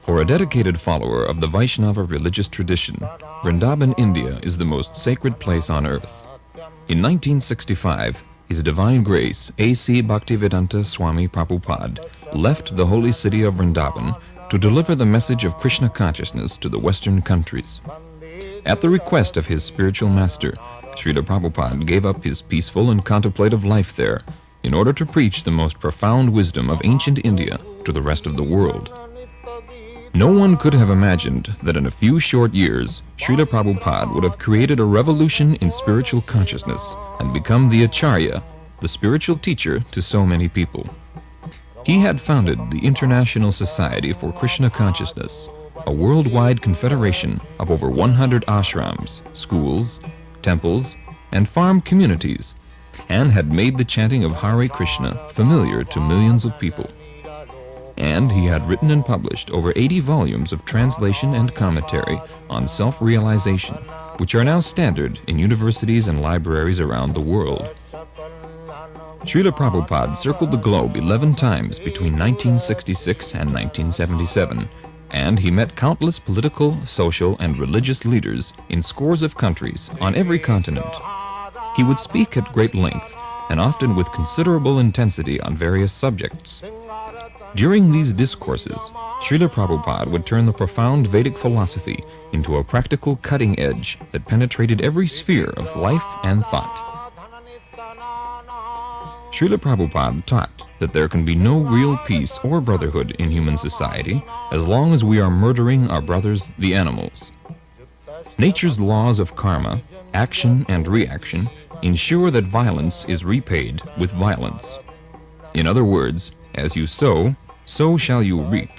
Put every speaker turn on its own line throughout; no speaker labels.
For a dedicated follower of the Vaishnava religious tradition, Vrindavan, India is the most sacred place on earth. In 1965, His Divine Grace A.C. Bhaktivedanta Swami Prabhupada left the holy city of Vrindavan to deliver the message of Krishna consciousness to the Western countries. At the request of his spiritual master, Srila Prabhupada gave up his peaceful and contemplative life there in order to preach the most profound wisdom of ancient India to the rest of the world. No one could have imagined that in a few short years, Srila Prabhupada would have created a revolution in spiritual consciousness and become the Acharya, the spiritual teacher to so many people. He had founded the International Society for Krishna Consciousness, a worldwide confederation of over 100 ashrams, schools, temples, and farm communities, and had made the chanting of Hare Krishna familiar to millions of people. And he had written and published over 80 volumes of translation and commentary on self-realization, which are now standard in universities and libraries around the world. Srila Prabhupada circled the globe 11 times between 1966 and 1977, and he met countless political, social, and religious leaders in scores of countries on every continent. He would speak at great length, and often with considerable intensity on various subjects. During these discourses, Srila Prabhupada would turn the profound Vedic philosophy into a practical cutting edge that penetrated every sphere of life and thought. Srila Prabhupada taught that there can be no real peace or brotherhood in human society as long as we are murdering our brothers, the animals. Nature's laws of karma, action and reaction, ensure that violence is repaid with violence. In other words, as you sow, so shall you reap.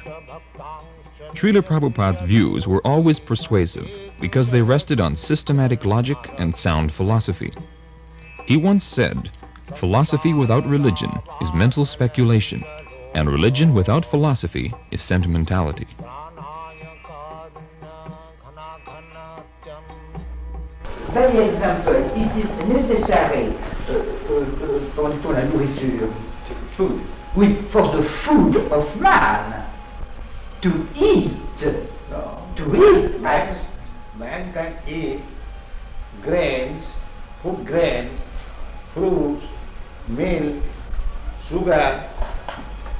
Srila Prabhupada's views were always persuasive because they rested on systematic logic and sound philosophy. He once said, "Philosophy without religion is mental speculation, and religion without philosophy is sentimentality."
By example, it is necessary for la nourriture, food. For the food of man to eat.
Man can eat grains, food grains, fruits, milk, sugar,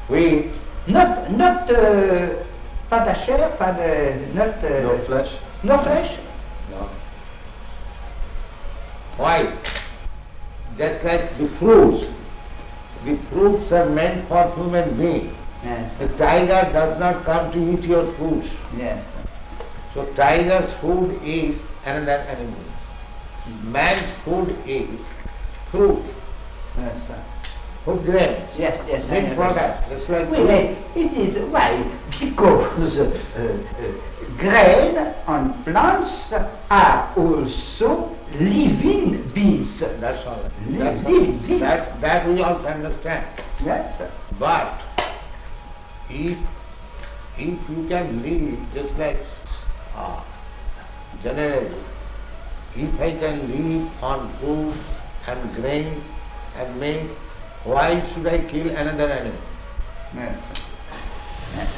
wheat.
Not pas de chair, pas de
No flesh.
No flesh.
No. Why? Just like the fruits. The fruits are meant for human beings.
Yes.
The tiger does not come to eat your fruits.
Yes.
So tiger's food is another animal. Man's food is fruit.
Yes, sir.
Food grains.
Yes, yes.
Milk product. Just like
It is why? Because grain on plants are also living beings.
That's all.
Living beings.
That we also understand.
Yes, sir.
But if you can live just like generally, if I can live on food and grain and milk, why should I kill another animal?
Yes. Yes.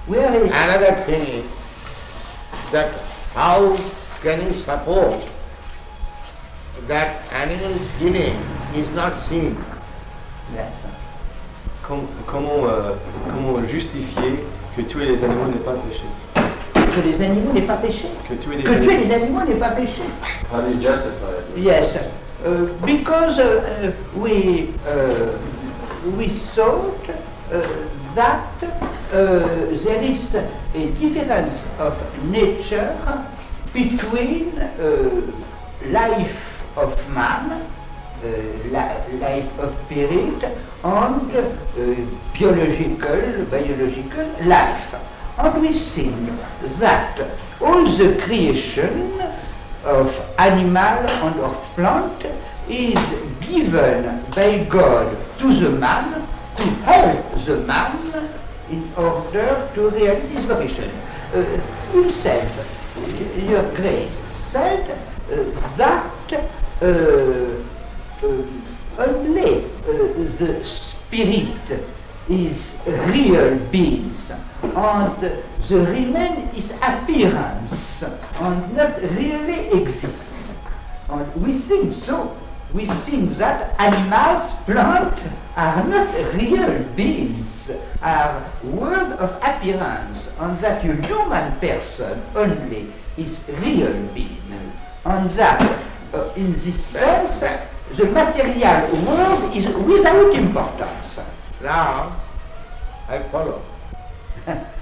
Where is
Another thing is that how can you suppose that animal killing is not sin?
Yes, sir.
Comment justifier que tuer les animaux n'est pas péché?
Que les animaux n'est pas péché.
Que tuer
les animaux n'est pas péché.
How do you justify it?
Yes, because we thought that there is a difference of nature between life of man, life of spirit, and biological life. And we think that all the creation of animal and of plant is given by God to the man to help the man in order to realize his vocation. Himself, Your Grace said that only the spirit is real beings, and the remain is appearance, and not really exists. And we think so. We think that animals, plants are not real beings, are world of appearance, and that a human person only is real being. And that, in this sense, the material world is without importance.
Now, I follow.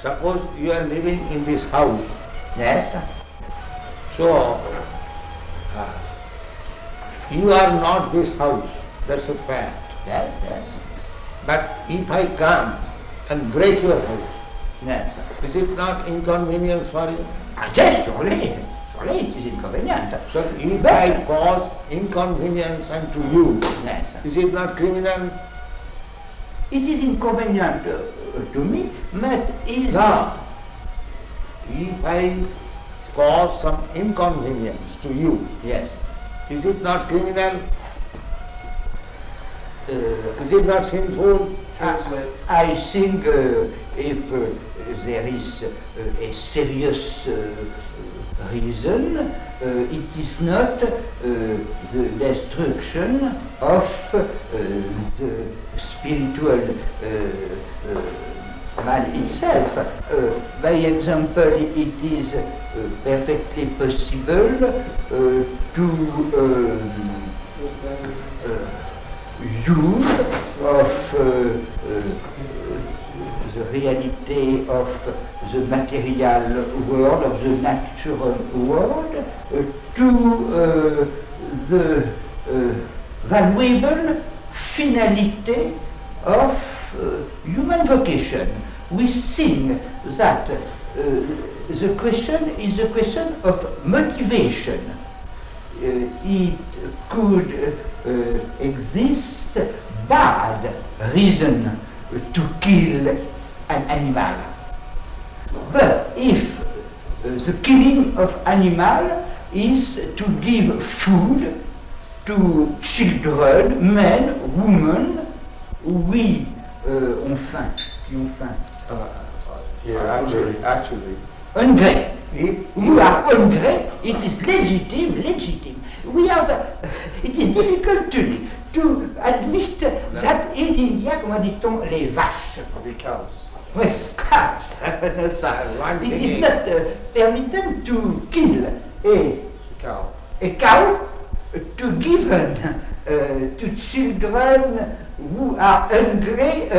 Suppose you are living in this house.
Yes,
So, you are not this house, that's a fact.
yes, yes,
But if I come and break your house,
yes.
is it not inconvenience for you?
Yes, surely it is inconvenient.
So if I cause inconvenience unto you,
Yes.
is it not criminal?
It is inconvenient to me, but is
No. If I cause some inconvenience to you,
yes.
is it not criminal? Is it not sinful?
I think if there is a serious reason, it is not the destruction of the spiritual man itself. By example, it is perfectly possible to use of the reality of the material world, of the natural world, to the valuable finality of human vocation. We think that the question is a question of motivation. It could exist bad reason to kill an animal. But if the killing of animal is to give food to children, men, women, oui, ont faim, qui ont faim.
Yeah, actually.
Hungry. We are hungry. It is legitimate. We have. It is difficult to admit that in India, comment dit-on, les vaches.
The cows.
Oui, cows. It is not permitted to kill
Cow.
a cow to give to children who are hungry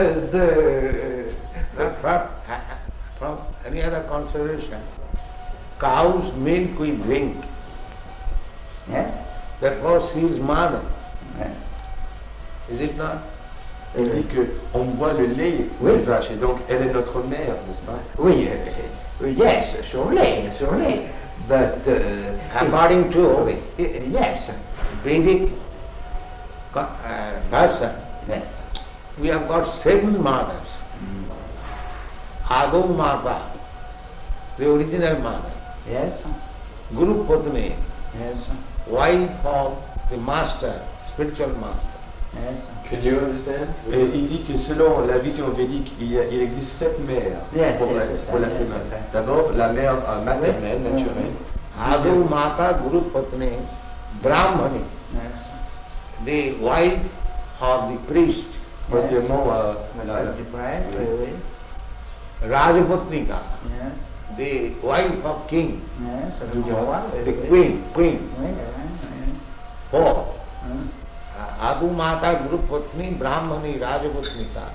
From any other consideration, cow's milk we drink.
Yes.
Therefore she is mother.
Yes.
Is it not?
Elle dit qu'on boit le lait
Oui.
des vaches et donc elle est notre mère, n'est-ce pas?
Oui, yes, surely. But
According to
yes,
Vedic version,
yes,
we have got 7 mothers. Ado Mata, the original mother.
yes,
Guru Patni,
yes,
wife of the master, spiritual master.
yes.
Can you understand? Et il dit que selon la vision védique, il existe 7 mères
Yes,
pour
yes,
la
yes,
femelle.
yes.
D'abord, la mère maternelle,
Oui.
naturelle.
Ado Mata, Guru Patni, Brahmani,
Yes.
the wife of the priest,
Troisièmement,
Rajapatnika,
Yes,
the wife of king,
yes,
the queen.
Oui,
4. Adu Mata, Guru Patni, Brahmani, Rajapatnika.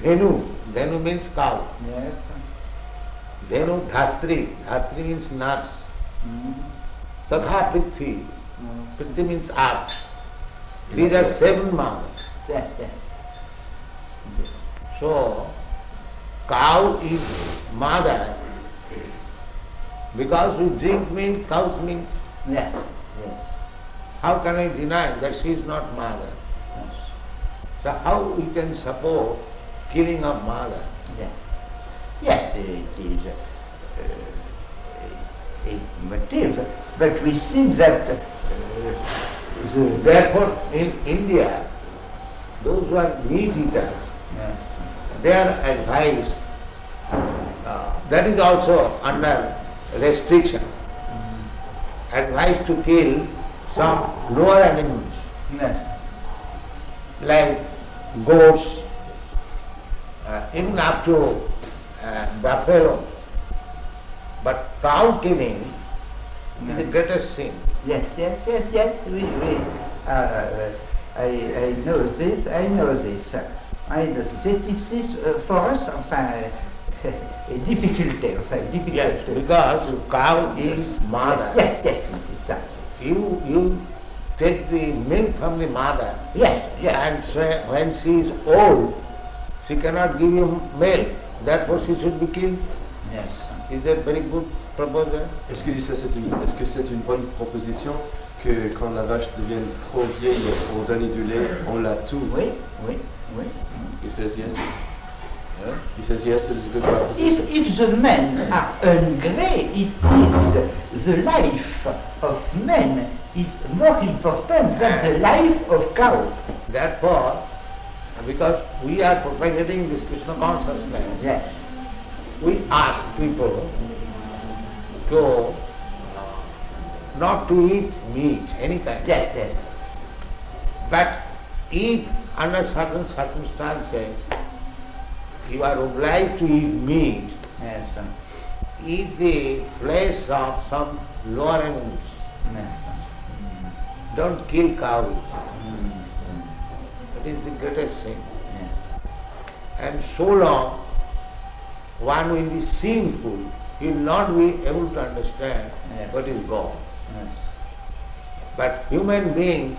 Dhenu means cow.
yes,
Dhenu Dhatri, Dhatri means nurse. Tatha Prithi, Prithi means earth. These are 7 mothers.
yes, yes.
So, cow is mother because we drink milk, cow's milk.
Yes, yes,
How can I deny that she is not mother?
yes,
So how we can support killing of mother?
yes. Yes, it is a motive, but we think that
Therefore, in India, those who are meat eaters,
Yes.
they are advised, that is also under restriction, advised to kill some lower animals
Yes.
like goats, even up to buffalo. But cow killing is the greatest sin.
Yes, yes, yes, yes, we, I know this, I know this. I know this. It is for us, enfin, a difficulty,
Yes, because cow is mother.
Yes, yes, it is such.
You take the milk from the mother,
Yes, yes.
and so when she is old, she cannot give you milk. Therefore, she should be killed.
Yes.
Is that very good proposal?
Est-ce que c'est une bonne proposition que quand la vache devient trop vieille pour donner du lait, on la tue?
Oui, oui, oui.
He says yes. He says yes, it is a good proposition.
If the men are hungry, it is the life of men is more important than the life of cow.
Therefore, because we are propagating this Krishna consciousness,
Yes.
we ask people to not to eat meat, any kind.
Yes, yes.
But if under certain circumstances you are obliged to eat meat,
Yes.
eat the flesh of some lower animals.
Yes.
Don't kill cows. That is the greatest sin.
Yes.
And so long one will be sinful, he will not be able to understand
Yes.
what is God.
Yes.
But human being,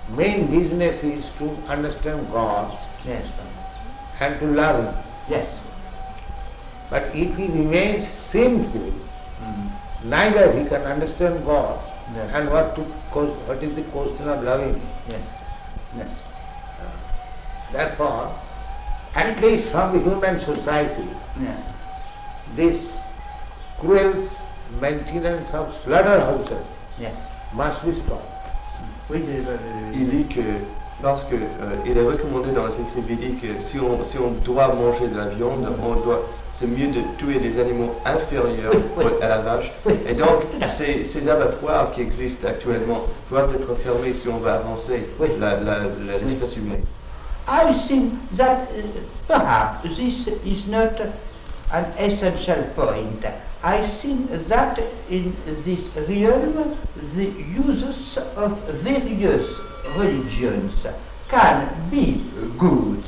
main business is to understand God
Yes.
and to love Him.
Yes.
But if he remains sinful, neither he can understand God
Yes.
and what is the question of loving Him.
Yes. Yes.
Therefore, at least from the human society,
Yes.
this cruel maintenance of slaughterhouses
Yes.
must be stopped.
Oui,
Il dit que parce que il est recommandé dans les écrits védiques que si on doit manger de la viande, c'est mieux de tuer des animaux inférieurs
Oui.
à la vache.
Oui.
Et donc ces abattoirs qui existent actuellement doivent être fermés si on veut avancer
Oui.
l'espèce humaine.
I think that perhaps this is not an essential point. I think that in this realm the uses of various religions can be good.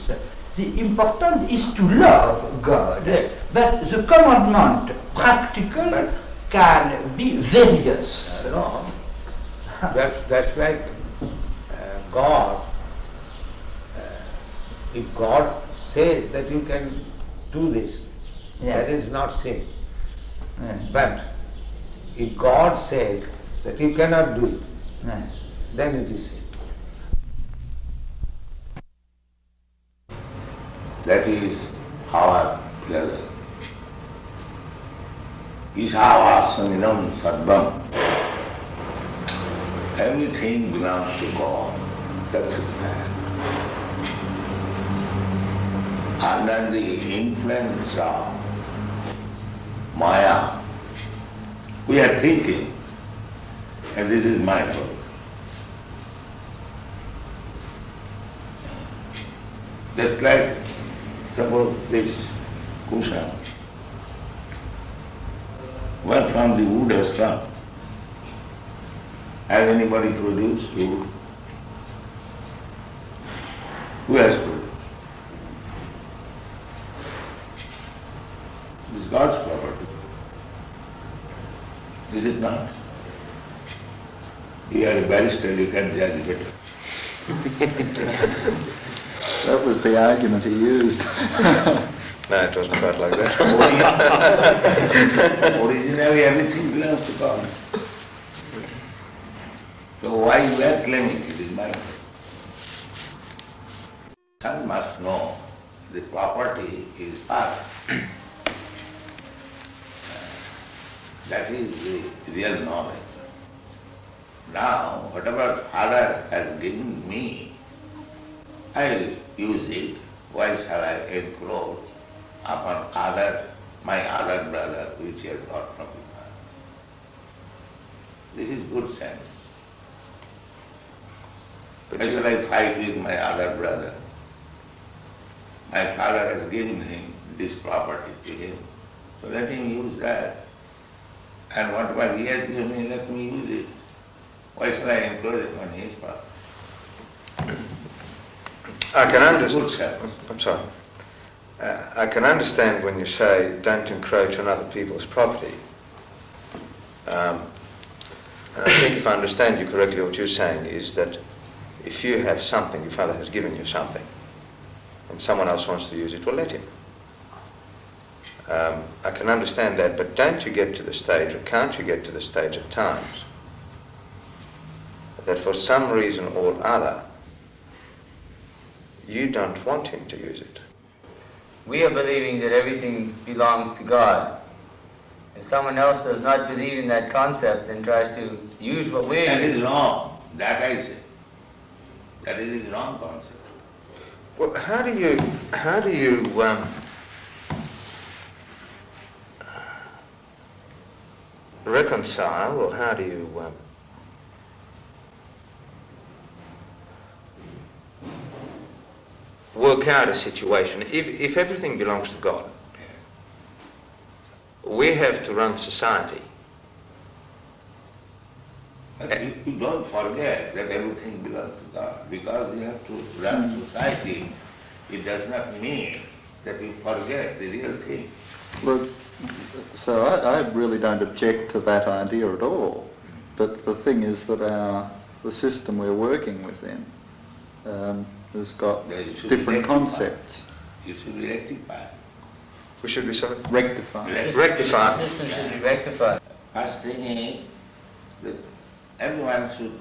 The important is to love God, but the commandment practical can be various.
No, that's like God. If God says that you can do this, that is not sin.
Yes.
But if God says that you cannot do it,
Yes.
then it is sin. That is our pleasure. Isavasamidam sarvam. Everything belongs to God. That's the fact. Under the influence of Maya, we are thinking, and this is my fault. Just like, suppose this cushion, where from the wood has come. Has anybody produced wood? Who has produced? It is God's property. Is it not? You are a barrister, you can judge better.
That was the argument he used.
No, it wasn't quite like that.
Originally everything belongs to God. So why you are claiming it is mine? One must know the property is Father. That is the real knowledge. Now, whatever Father has given me, I will use it. Why shall I encroach upon my other brother, which he has got from his father? This is good sense. Why shall I fight with my other brother? My father has given him this property to him, so let him use that. And whatever he has given me, let me use it. Why shall I encroach upon his property?
I can understand. I'm sorry. I can understand when you say don't encroach on other people's property. And I think if I understand you correctly, what you're saying is that if you have something, your father has given you something, and someone else wants to use it, well, let him. I can understand that, but don't you get to the stage, or can't you get to the stage at times, that for some reason or other, you don't want him to use it?
We are believing that everything belongs to God. If someone else does not believe in that concept and tries to use what we're
That
using,
is wrong. That I say. That is the wrong concept.
Well, how do you reconcile, or how do you work out a situation if everything belongs to God? We have to run society.
But you don't forget that everything belongs to God. Because you have to run society, it does not mean that you forget the real thing.
Look, so I really don't object to that idea at all. But the thing is that the system we're working within has got
There should be
different
rectified.
concepts.
You should be rectified.
We should be sorry?
Rectified.
Rectify.
the system should be rectified.
First thing is that everyone should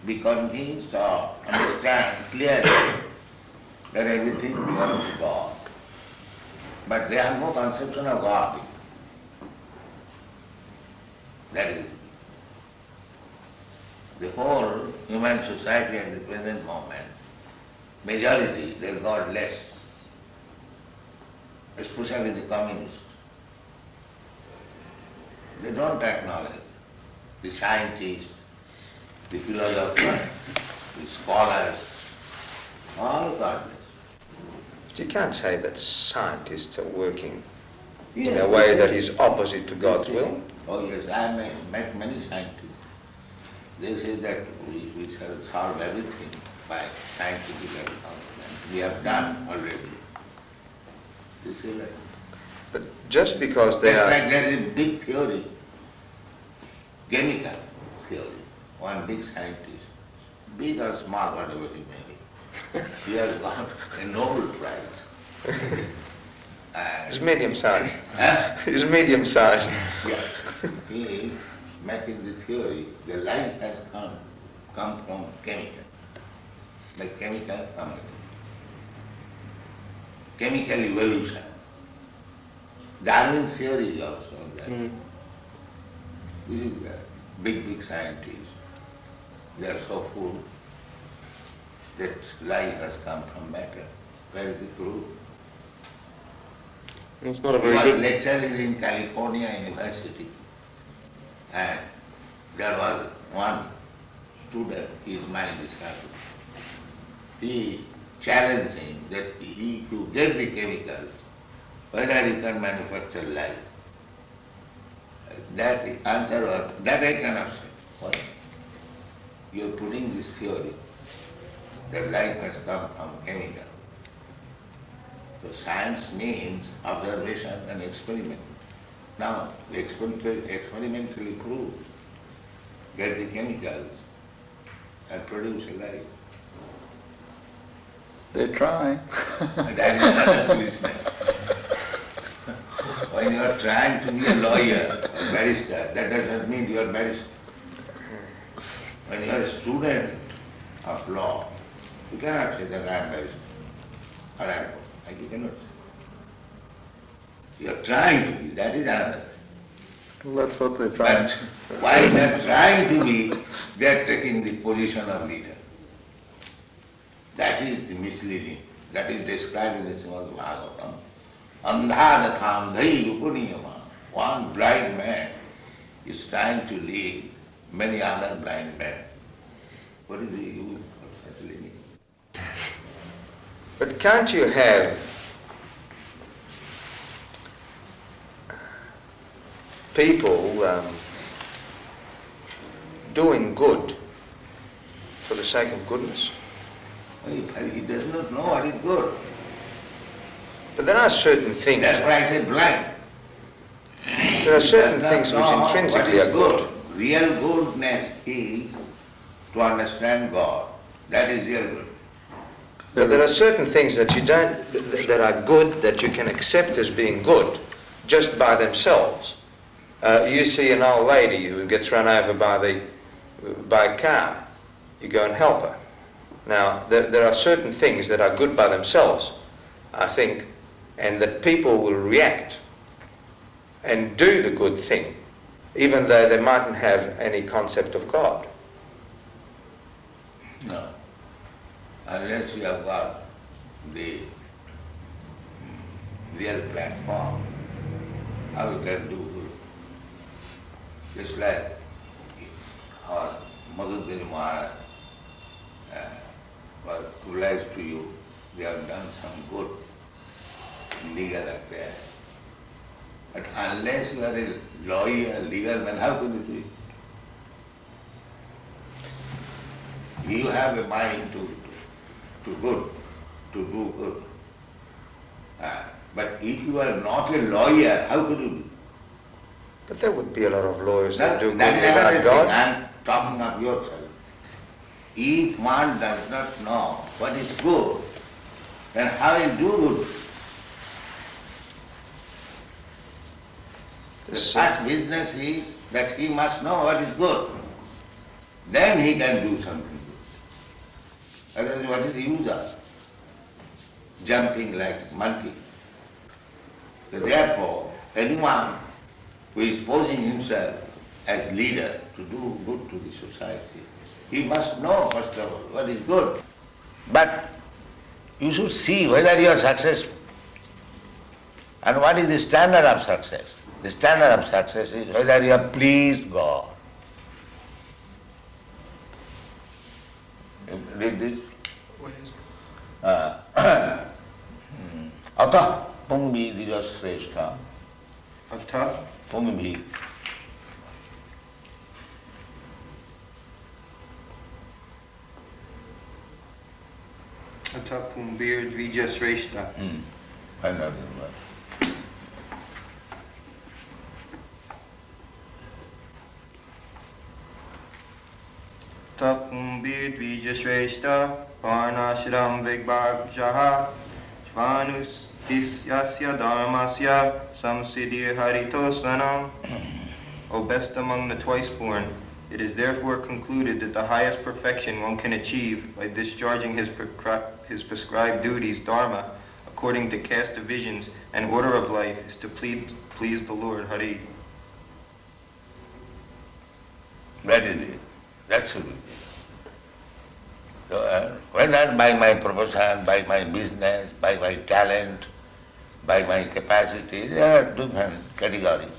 be convinced or understand clearly that everything belongs to God. But they have no conception of God. That is the whole human society at the present moment. Majority, they have got less, especially the communists. They don't acknowledge the scientists, the philosophers, the scholars, all got this.
But you can't say that scientists are working in a way that is opposite to God's will.
Oh yes, I have met many scientists. They say that we shall solve everything by scientific advancement. We have done already. This is right.
But just because they
Just
are...
like there is a big theory, chemical theory, one big scientist, big or small, whatever he may be, he has got a Nobel Prize.
It's medium-sized.
Huh?
It's medium-sized.
Yeah. He is making the theory, the life has come from chemical, the chemical family. Chemical evolution. Darwin's theory is also on that. This is the big scientists. They are so full that life has come from matter. Where is the proof?
It's not a
He
very
was
good...
lecturing in California University, and there was one student, his mind is happy. He challenged him that he to get the chemicals, whether you can manufacture life. That answer was, that I cannot say. Why? You are putting this theory that life has come from chemical. So science means observation and experiment. Now, we experimentally prove, get the chemicals and produce a life.
They're trying.
And that is another business. When you are trying to be a lawyer or barrister, that does not mean you are barrister. When you are a student of law, you cannot say that I am barrister or advocate. You cannot say. You are trying to be, that is another.
Well, that's what they're trying.
But while they are trying to be, they are taking the position of leader. That is the misleading. That is described in the Srimad Bhagavatam. Andhadatham dhai rupuniyama. One blind man is trying to lead many other blind men. What is the use of such leading?
But can't you have people doing good for the sake of goodness?
He does not know what is good.
But there are certain things.
That's why I say blind.
There are certain
He does
things
not
which
know
intrinsically
what
are
is
good.
Real goodness is to understand God. That is real good.
But there are certain things that you don't, that are good, that you can accept as being good, just by themselves. You see an old lady who gets run over by a car. You go and help her. Now, there are certain things that are good by themselves, I think, and that people will react and do the good thing, even though they mightn't have any concept of God.
No. Unless you have got the real platform, how you can do good? Just like our Madhudari Maharaj was obliged to you, they have done some good legal affair. But unless you are a lawyer, legal man, how can you do it? You have a mind to do good. But if you are not a lawyer, how could you do?
But there would be a lot of lawyers that do good
That is
without
another thing.
God.
I am talking of yourself. If one does not know what is good, then how will do good? The first business is that he must know what is good. Then he can do something good. Otherwise, what is the use of jumping like monkey? So therefore, anyone who is posing himself as leader to do good to the society, he must know first of all what is good. But you should see whether you are successful. And what is the standard of success? The standard of success is whether you have pleased God. You read this?
What is it?
Atah pungbi dijasreshta.
Atah?
Pungbi.
Atah pumbir dvijasreshta.
Another word.
Atah pumbir dvijasreshta. Varnashram vigbhagjaha. Svanus isyasya dharmasya. Samsiddhi haritosvanam. O best among the twice-born, it is therefore concluded that the highest perfection one can achieve by discharging his prescribed duties, dharma, according to caste divisions and order of life, is to please the Lord, Hari.
That is it. That should be it. So, whether by my profession, by my business, by my talent, by my capacity, there are different categories.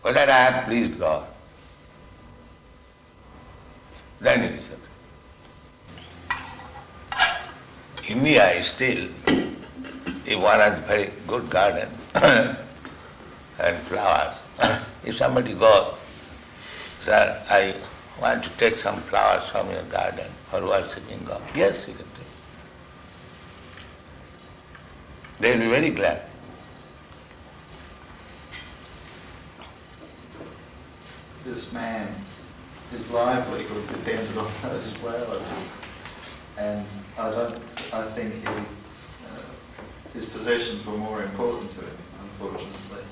Whether I have pleased God, then it is success. India is still, if one has a very good garden and flowers, if somebody goes, sir, I want to take some flowers from your garden for worshipping God. Yes, you can take. They will be very glad.
This man, his livelihood depended on those flowers, and I think his possessions were more important to him, unfortunately.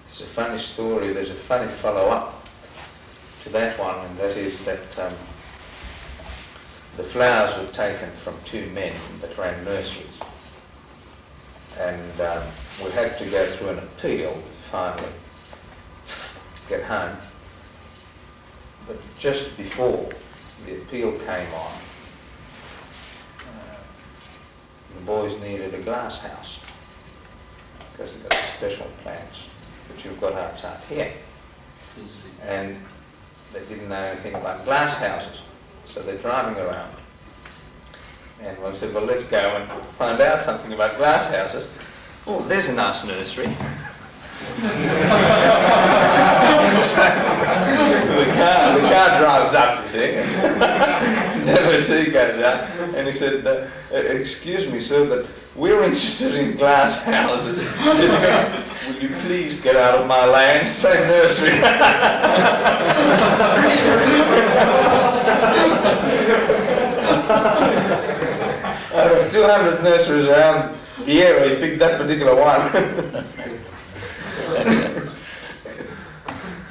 It's a funny story. There's a funny follow-up to that one, and that is that the flowers were taken from two men that ran nurseries, and we had to go through an appeal finally to get home. But just before the appeal came on, boys needed a glass house because they've got special plants which you've got outside here. And they didn't know anything about glass houses, so they're driving around. And one said, well, let's go and find out something about glass houses. Oh, there's a nice nursery. So the car drives up, you see, and devotee goes out, and he said, excuse me, sir, but we're interested in glass houses. He said, will you please get out of my land? Say nursery. Out of 200 nurseries around the area, he picked that particular one.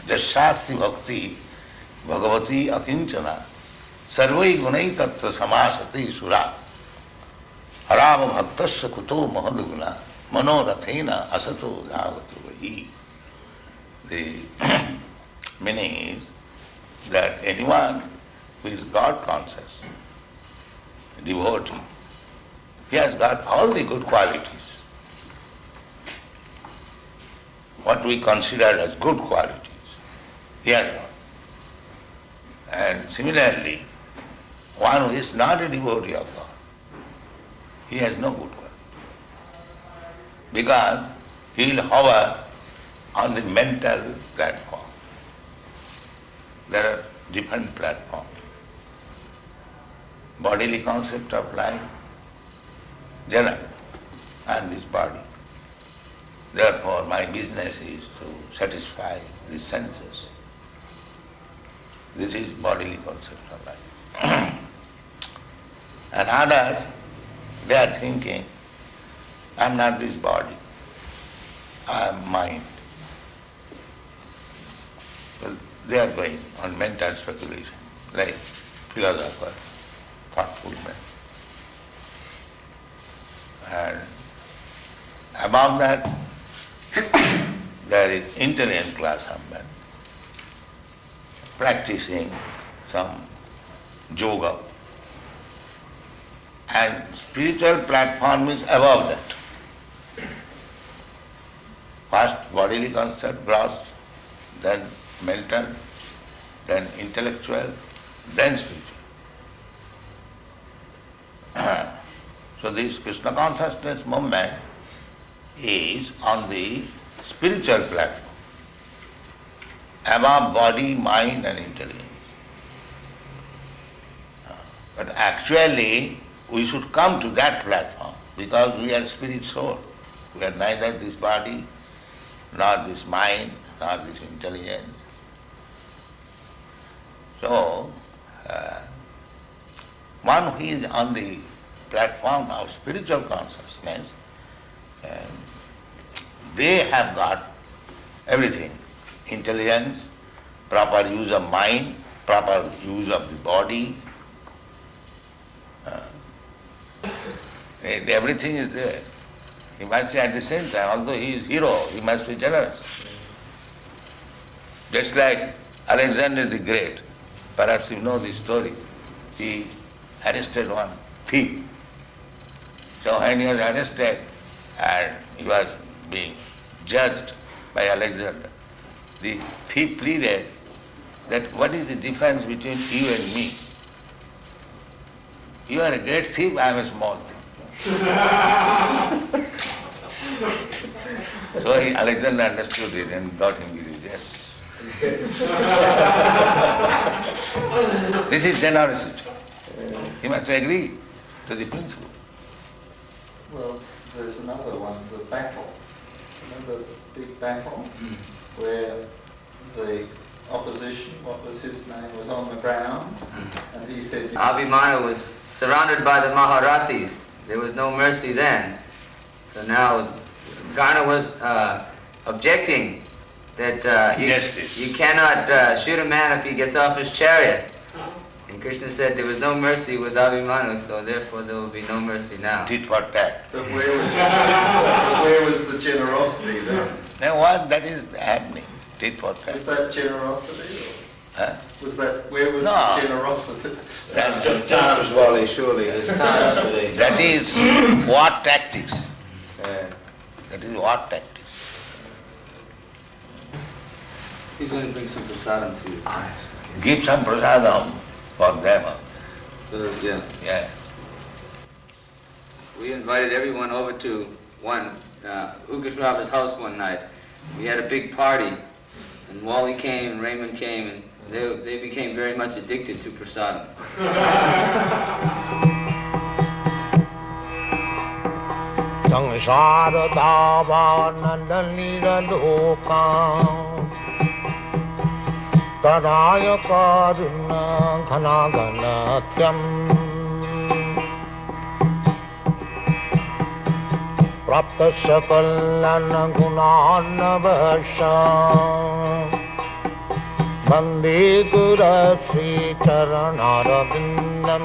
Jashasti bhakti bhagavati akinchana sarvai gunai tattva samasati sura harama bhaktasya kuto mahadguna manorathena asato dhavatu vahi. The meaning is that anyone who is God conscious, devotee, he has got all the good qualities. What we consider as good qualities, he has got. And similarly, one who is not a devotee of God, he has no good quality. Because he will hover on the mental platform. There are different platforms. Bodily concept of life, general, and this body. Therefore, my business is to satisfy the senses. This is bodily concept of life. And others, they are thinking, I am not this body, I am mind. Well, they are going on mental speculation, like philosophers, thoughtful men. And above that, there is intelligent class of men practicing some yoga, and spiritual platform is above that. First bodily concept, gross, then mental, then intellectual, then spiritual. So this Krishna consciousness movement is on the spiritual platform, above body, mind and intelligence. But actually we should come to that platform because we are spirit soul. We are neither this body, nor this mind, nor this intelligence. So, one who is on the platform of spiritual consciousness, they have got everything. Intelligence, proper use of mind, proper use of the body. Everything is there. He must be at the same time, although he is hero, he must be generous. Just like Alexander the Great, perhaps you know this story, he arrested one thief. So when he was arrested and he was being judged by Alexander, the thief pleaded that what is the difference between you and me? You are a great thief, I am a small thief. So Alexander understood it and got him with his yes. This is generosity. He must agree to the principle.
Well, there's another one, the battle. Remember the big battle where the opposition, what was his name, was on the ground, and he said...
Abhimanyu was surrounded by the Maharathis. There was no mercy then. So now Karna was objecting that you cannot shoot a man if he gets off his chariot. And Krishna said there was no mercy with Abhimanyu, so therefore there will be no mercy now.
Tit for tat.
But where was the generosity then?
Now what that is happening? Tit for tat.
Was that generosity?
Huh?
Where was
No.
the generosity?
That,
Times, Wally, surely, there's times for these.
that is war tactics.
Yeah.
That is war tactics.
He's going to bring some prasadam for you.
Give some prasadam for them.
Yeah.
Yeah.
We invited everyone over to Ukashrava's house one night. We had a big party, and Wally came and Raymond came, and they became very much addicted to prasadam.
Praptasya kalana gunanavasha Bande Gura Sri Charanarabindam